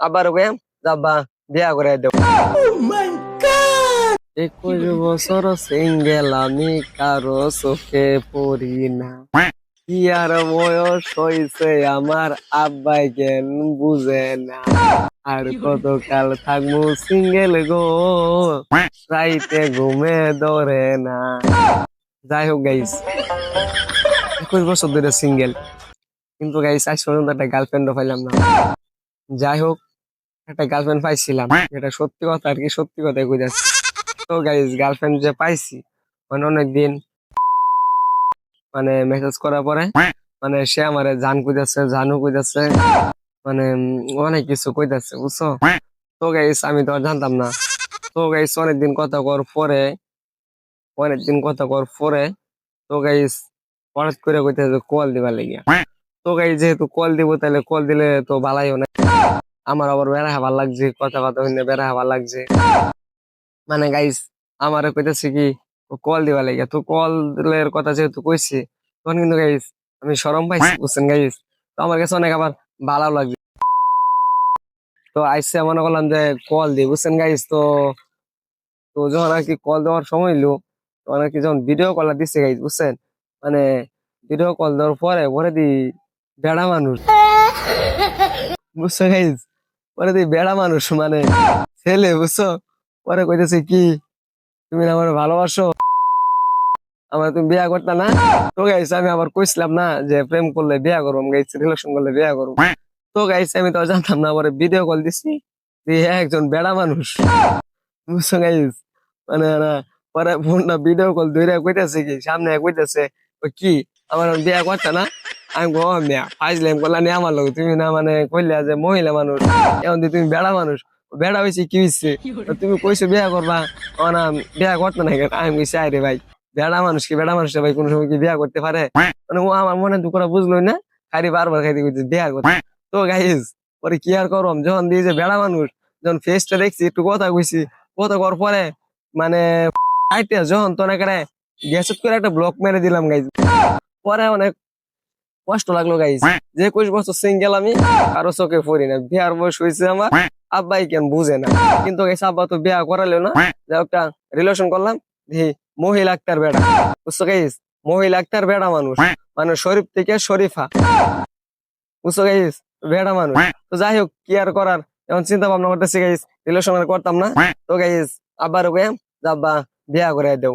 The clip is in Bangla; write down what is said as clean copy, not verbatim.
আবার কইম যাবা বিয়া করে দেও। 21 বছর সিঙ্গেল আমি কারো চোখে পড়ি না। কি আর বয়স হইছে আমার আব্বাই জ্ঞান বুঝে না। আর কতকাল থাকবো সিঙ্গেল গো, রাইতে ঘুমে ধরে না। যাই হোক গাইস, 21 বছর ধরে সিঙ্গেল, কিন্তু গাইস আজ পর্যন্ত একটা গার্লফ্রেন্ডও পাইলাম না। যাই হোক, একটা গার্লফ্রেন্ড পাইছিলাম, এটা সত্যি কথা আর কি, সত্যি কথাই কইতাছি। তো গাইস গার্লফ্রেন্ড যে পাইছি মানে অনেকদিন মানে মেসেজ করার পরে মানে সে আমারে জান কইতাছে, জানু কইতাছে, মানে অনেক কিছু কইতাছে বুঝছো। তো গাইস আমি তো আর জানতাম না। তো গাইস অনেকদিন কথা কর পরে তো গাইস হঠাৎ করে কইতাছে কল দিবার লাগিয়া। তো গাইস যেহেতু কল দিব তাহলে কল দিলে তো ভালোই না, আমার আবার বেড়া হাবার লাগছে, কথা কথা হইলে বেড়া হাবার লাগছে। মানে গাইস আমারে কইতাছে কি কল দিবা লাগিয়া, তো কলের কথা যেহেতু কইছি তখন কিন্তু গাইস আমি শরম পাইছি বুঝছেন গাইস। তো আমার কাছে অনেক আবার ভালো লাগছে। তো আইসে মনে করলাম যে কল দিই বুঝছেন গাইস। তো তো যখন আর কি কল দেওয়ার সময় হইলো, তখন আর কি যখন ভিডিও কল দিচ্ছে গাইস বুঝছেন, মানে ভিডিও কল দেওয়ার পরে পরে দি বেড়া মানুষ বুঝছো গাইস, পরে দি বেড়া মানুষ মানে ছেলে বুঝছো। পরে কইতেছে কি তুমি না আমার ভালোবাসো, আমার তুমি বিয়া করতা না। তো গাইস আমি আবার কইছিলাম না যে প্রেম করলে বিয়া করবো গাইস, রিলেশন করলে বিয়া করবো। তো গাইস আমি তো জানতাম না, পরে ভিডিও কল দিছি দিয়ে একজন বেড়া মানুষ বুঝছো গাইস। মানে না, পরে ফোনটা ভিডিও কল ধরে কইতাছে কি সামনে কইতাছে ও কি আমার বিয়া করতা না। আমি গো মিয়া ফাইজলাম করলা নি আমার লোক, তুমি না মানে কইলা যে মহিলা মানুষ, এখন দিয়ে তুমি বেড়া মানুষ। বেড়া হয়েছে কি হয়েছে, তুমি কইছো বিয়া করবা, ও না বিয়া করতে না কেন। আমি কইছি আরে ভাই বেড়া মানুষ কি বেড়া মানুষ ভাই কোনো সময় কি বিয়া করতে পারে, মানে ও আমার মনে দুঃখটা বুঝলোই না, খালি বারবার খাইতে কইছে বিয়া করতে। তো গাইস পরে কি আর করম, যখন দিয়ে যে বেড়া মানুষ, যখন ফেসটা দেখছি একটু কথা কইছি, কথা কর পরে মানে যখন তো অনেক গ্যাসেট করে একটা ব্লক মেরে দিলাম গাইজ। পরে অনেক কষ্ট লাগলো গাইজ, যে 21 বছর সিঙ্গেল আমি কারো চোখে পড়ি না, বিয়ার বয়স হয়েছে আমার, আব্বাই কেন বুঝে না। কিন্তু গাইস আব্বা তো বিয়া করালো না, যে একটা রিলেশন করলাম মহিলা আক্তার বেড়া বুঝছো গাইস, মহিলা আক্তার বেড়া মানুষ, মানে শরীফ থেকে শরীফা বুঝছো গাইস, বেড়া মানুষ। তো যাই হোক কি আর করার, এখন চিন্তা ভাবনা করতেছি গাইস রিলেশন আর করতাম না। তো গাইস আব্বার কইম যাবা বিয়া করে দেও।